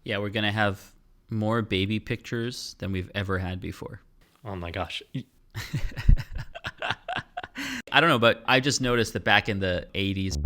Yeah, we're going to have more baby pictures than we've ever had before. Oh my gosh. I don't know, but I just noticed that back in the 80s.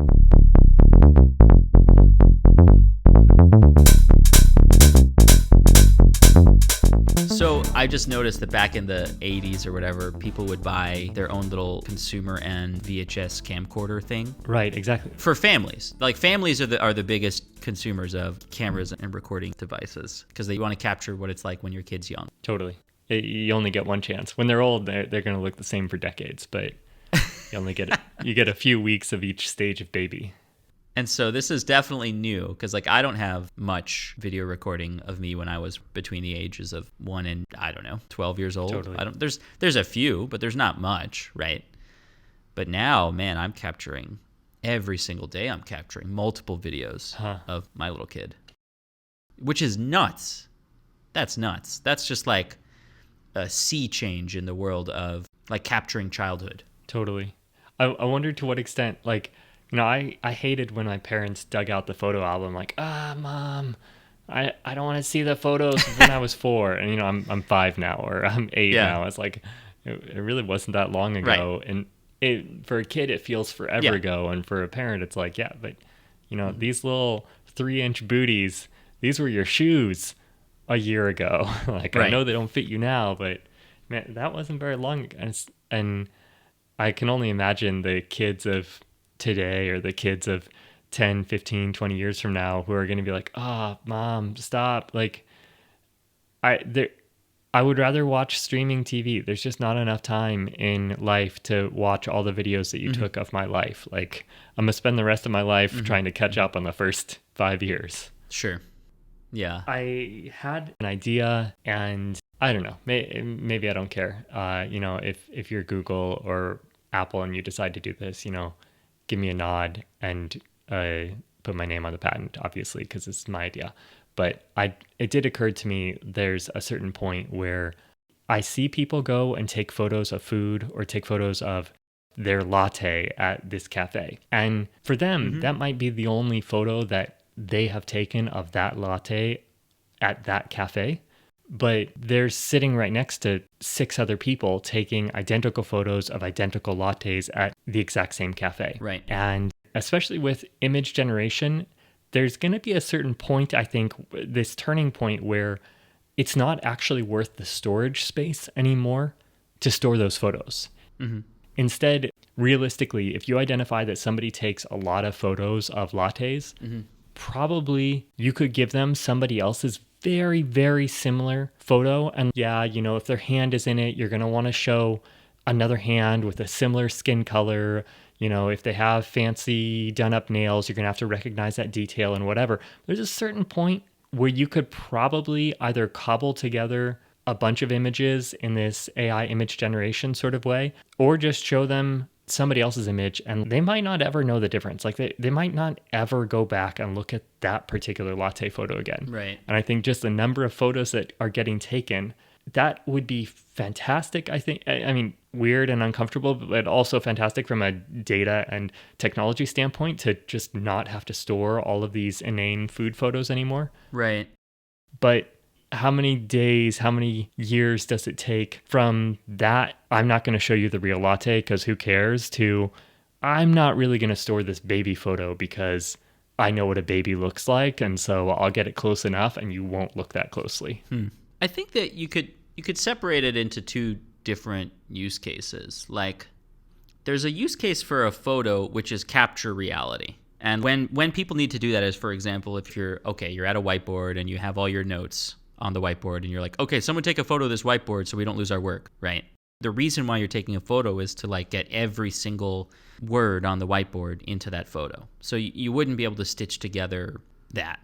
So I just noticed that back in the 80s or whatever, people would buy their own little consumer and VHS camcorder thing. Right, exactly. For families. Like families are the biggest consumers of cameras and recording devices because they want to capture what it's like when your kid's young. Totally. You only get one chance. When they're old, they're going to look the same for decades, but you only get you get a few weeks of each stage of baby. And so this is definitely new because like I don't have much video recording of me when I was between the ages of 1 and I don't know 12 years old. Totally. There's a few, but there's not much, right? But now, man, I'm capturing every single day. I'm capturing multiple videos of my little kid, which is nuts. That's nuts. That's just like a sea change in the world of like capturing childhood. Totally. I wonder to what extent, like, you know, I hated when my parents dug out the photo album, like, Mom, I don't want to see the photos of when I was 4. And, you know, I'm 5 now or I'm 8 now. It's like, it really wasn't that long ago. Right. And for a kid, it feels forever ago. And for a parent, it's like, yeah, but, you know, these little 3-inch booties, these were your shoes a year ago. Like, I know they don't fit you now, but, man, that wasn't very long ago. And I can only imagine the kids of today or the kids of 10, 15, 20 years from now who are going to be like, Mom, stop. Like, I would rather watch streaming TV. There's just not enough time in life to watch all the videos that you took of my life. Like, I'm going to spend the rest of my life trying to catch up on the first 5 years. Sure. Yeah. I had an idea and I don't know, maybe I don't care. You know, if you're Google or Apple and you decide to do this, you know, give me a nod and put my name on the patent, obviously, because it's my idea. But it did occur to me there's a certain point where I see people go and take photos of food or take photos of their latte at this cafe. And for them, that might be the only photo that they have taken of that latte at that cafe. But they're sitting right next to 6 other people taking identical photos of identical lattes at the exact same cafe. Right. And especially with image generation, there's going to be a certain point, I think, this turning point where it's not actually worth the storage space anymore to store those photos. Instead, realistically, if you identify that somebody takes a lot of photos of lattes, probably you could give them somebody else's very, very similar photo. And yeah, you know, if their hand is in it, you're going to want to show another hand with a similar skin color. You know, if they have fancy done up nails, you're going to have to recognize that detail and whatever. There's a certain point where you could probably either cobble together a bunch of images in this AI image generation sort of way, or just show them somebody else's image and they might not ever know the difference. Like they might not ever go back and look at that particular latte photo again. Right. And I think just the number of photos that are getting taken, that would be fantastic. I think, I mean, weird and uncomfortable, but also fantastic from a data and technology standpoint to just not have to store all of these inane food photos anymore. Right. But how many days, how many years does it take from that, I'm not going to show you the real latte because who cares, to I'm not really going to store this baby photo because I know what a baby looks like, and so I'll get it close enough and you won't look that closely. I think that you could separate it into 2 different use cases. Like there's a use case for a photo which is capture reality. And when people need to do that is, for example, if you're at a whiteboard and you have all your notes on the whiteboard and you're like, okay, someone take a photo of this whiteboard so we don't lose our work, right? The reason why you're taking a photo is to like get every single word on the whiteboard into that photo. So you wouldn't be able to stitch together that.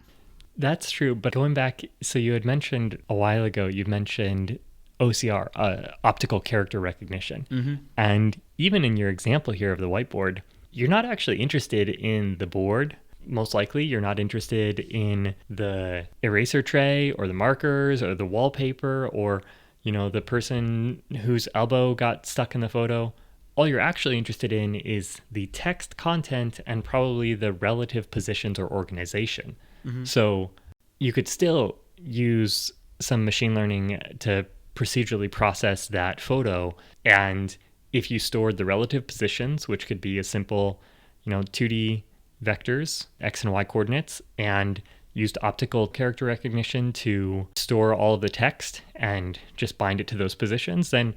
That's true. But going back, so you had mentioned a while ago, you mentioned OCR, optical character recognition. And even in your example here of the whiteboard, you're not actually interested in the board. Most likely you're not interested in the eraser tray or the markers or the wallpaper or, you know, the person whose elbow got stuck in the photo. All you're actually interested in is the text content and probably the relative positions or organization. So you could still use some machine learning to procedurally process that photo. And if you stored the relative positions, which could be a simple, 2D vectors, X and Y coordinates, and used optical character recognition to store all of the text and just bind it to those positions, then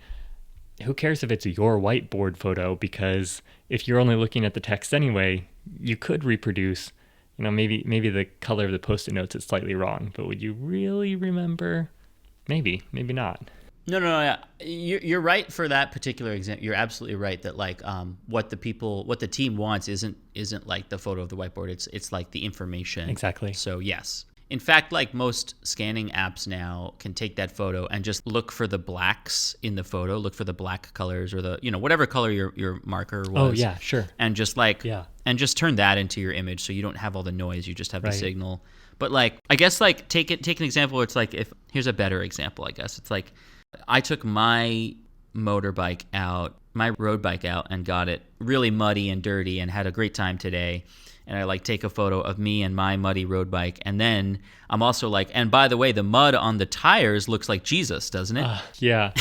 who cares if it's your whiteboard photo? Because if you're only looking at the text anyway, you could reproduce, maybe the color of the Post-it notes is slightly wrong, but would you really remember? Maybe not. No, yeah. You're right for that particular example. You're absolutely right that like what the team wants isn't like the photo of the whiteboard. It's like the information. Exactly. So yes. In fact, like most scanning apps now can take that photo and just look for the blacks in the photo, look for the black colors or the, whatever color your marker was. Oh yeah, sure. And just and just turn that into your image so you don't have all the noise, you just have the signal. But like, I guess like take an example where it's like, here's a better example, I guess. It's like, I took my road bike out and got it really muddy and dirty and had a great time today. And I like take a photo of me and my muddy road bike. And then I'm also like, and by the way, the mud on the tires looks like Jesus, doesn't it? Yeah.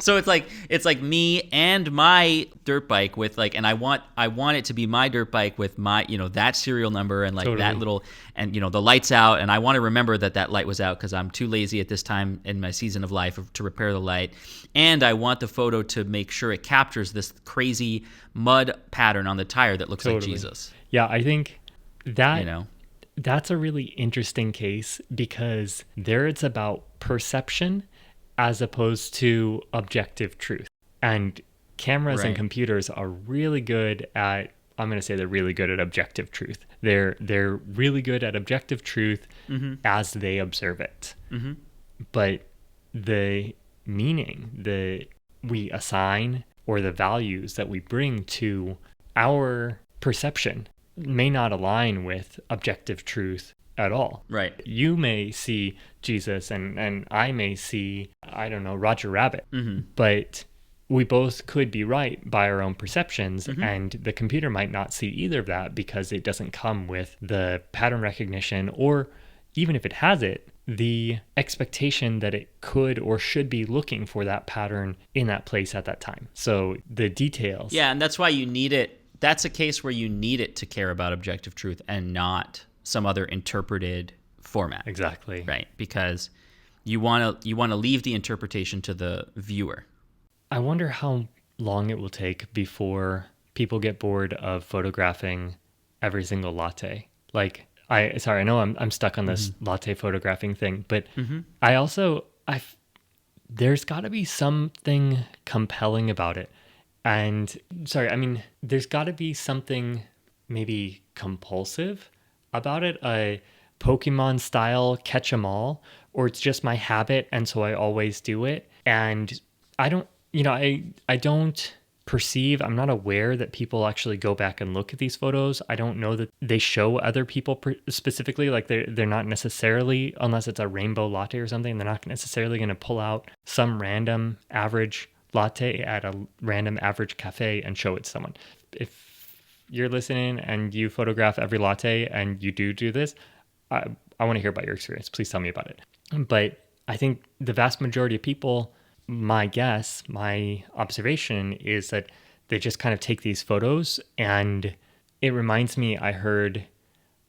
So it's like me and my dirt bike with like, and I want it to be my dirt bike with my, that serial number and like that little, and the light's out, and I want to remember that light was out because I'm too lazy at this time in my season of life to repair the light. And I want the photo to make sure it captures this crazy mud pattern on the tire that looks like Jesus. Yeah, I think that that's a really interesting case because there it's about perception as opposed to objective truth. And cameras and computers are really good at, I'm going to say they're really good at objective truth. They're really good at objective truth as they observe it. Mm-hmm. But the meaning that we assign or the values that we bring to our perception may not align with objective truth at all. Right. You may see Jesus and I may see, I don't know, Roger Rabbit. Mm-hmm. But we both could be right by our own perceptions, and the computer might not see either of that because it doesn't come with the pattern recognition, or even if it has it, the expectation that it could or should be looking for that pattern in that place at that time. So the details. Yeah, and that's why you need it. That's a case where you need it to care about objective truth and not some other interpreted format. Exactly. Right, because you want to leave the interpretation to the viewer. I wonder how long it will take before people get bored of photographing every single latte. Like, I know I'm stuck on this latte photographing thing, but there's got to be something compelling about it. And there's got to be something maybe compulsive about it, a Pokemon style catch 'em all, or it's just my habit and so I always do it. And I don't perceive, I'm not aware that people actually go back and look at these photos. I don't know that they show other people specifically, like they're not necessarily, unless it's a rainbow latte or something, they're not necessarily going to pull out some random average latte at a random average cafe and show it to someone. If you're listening and you photograph every latte and you do this, I want to hear about your experience. Please tell me about it. But I think the vast majority of people, my observation is that they just kind of take these photos, and it reminds me, I heard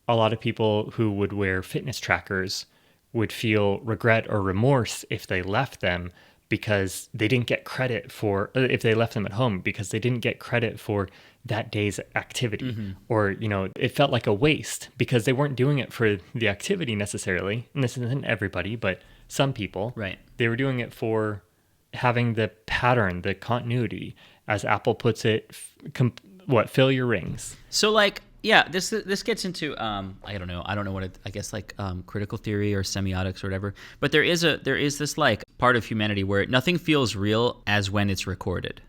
a lot of people who would wear fitness trackers would feel regret or remorse if they left them because they didn't get credit for, if they left them at home because they didn't get credit for that day's activity, or, it felt like a waste because they weren't doing it for the activity necessarily. And this isn't everybody, but some people, right? They were doing it for having the pattern, the continuity, as Apple puts it, fill your rings. So like, yeah, this gets into I don't know what I guess like critical theory or semiotics or whatever. But there is this like part of humanity where nothing feels real as when it's recorded,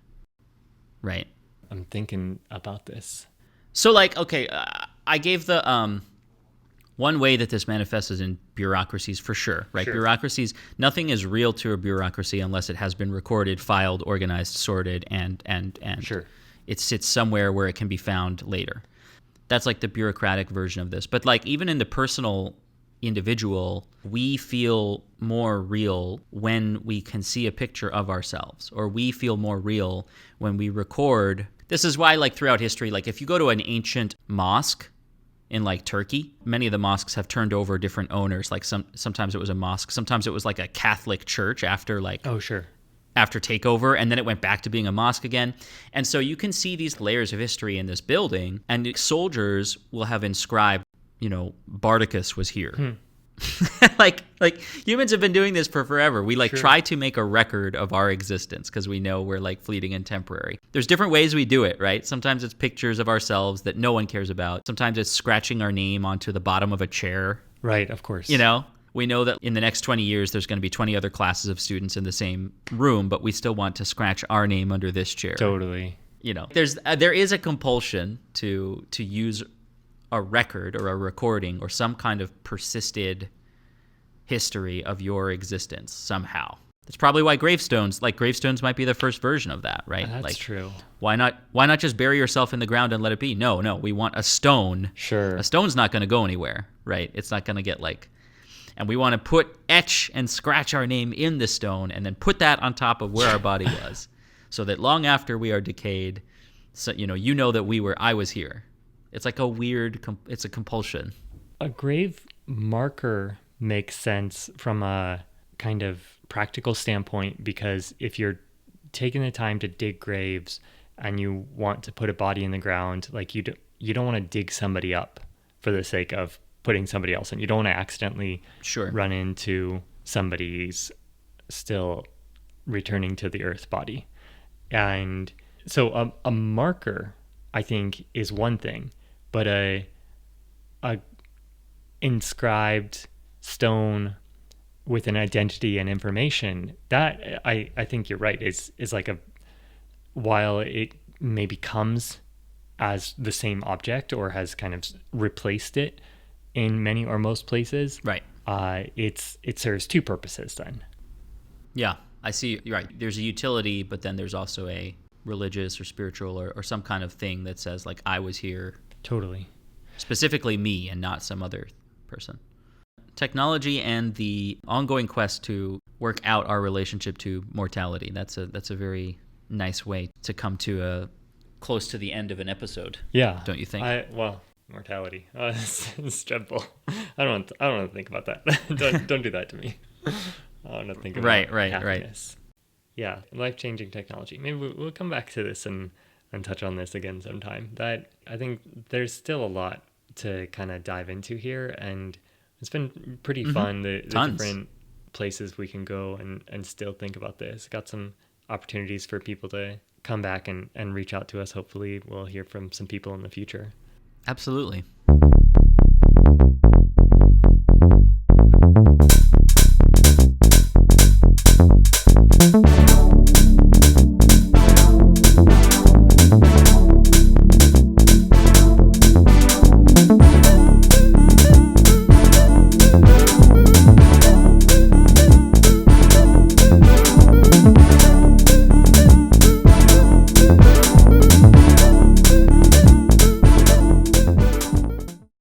right? I'm thinking about this. So like, okay, I gave the one way that this manifests is in bureaucracies for sure, right? Sure. Bureaucracies, nothing is real to a bureaucracy unless it has been recorded, filed, organized, sorted, and sure, it sits somewhere where it can be found later. That's like the bureaucratic version of this. But like even in the personal individual, we feel more real when we can see a picture of ourselves, or we feel more real when we record. This is why, like, throughout history, like, if you go to an ancient mosque in, like, Turkey, many of the mosques have turned over different owners. Like, sometimes it was a mosque, sometimes it was like a Catholic church after, like, Oh, sure. after takeover, and then it went back to being a mosque again. And so you can see these layers of history in this building, and soldiers will have inscribed, Bardacus was here. like humans have been doing this for forever. We try to make a record of our existence because we know we're like fleeting and temporary. There's different ways we do it, right? Sometimes it's pictures of ourselves that no one cares about. Sometimes it's scratching our name onto the bottom of a chair. Right, of course. We know that in the next 20 years, there's going to be 20 other classes of students in the same room, but we still want to scratch our name under this chair. Totally. There is a compulsion to use a record or a recording or some kind of persisted history of your existence somehow. That's probably why gravestones might be the first version of that, right? That's true. Why not just bury yourself in the ground and let it be? No, we want a stone. Sure. A stone's not going to go anywhere, right? It's not going to get and we want to etch and scratch our name in the stone and then put that on top of where our body was, so that long after we are decayed, so that I was here. It's like it's a compulsion. A grave marker makes sense from a kind of practical standpoint, because if you're taking the time to dig graves and you want to put a body in the ground, like you don't want to dig somebody up for the sake of putting somebody else in. You don't want to accidentally run into somebody's still returning to the earth body. And so a marker, I think, is one thing, but a inscribed stone with an identity and information, that I think you're right, is like while it maybe comes as the same object or has kind of replaced it in many or most places, right? It serves two purposes then. Yeah, I see. You're right. There's a utility, but then there's also a religious or spiritual or some kind of thing that says, like, I was here. Totally. Specifically me and not some other person. Technology and the ongoing quest to work out our relationship to mortality. That's a very nice way to come to close to the end of an episode. Yeah. Don't you think? Mortality. It's dreadful. I don't want to think about that. don't do that to me. I want to think about happiness. Right. Yeah, life-changing technology. Maybe we'll come back to this and touch on this again sometime. That, I think there's still a lot to kind of dive into here, and it's been pretty fun. The different places we can go and still think about this. Got some opportunities for people to come back and reach out to us. Hopefully we'll hear from some people in the future. Absolutely.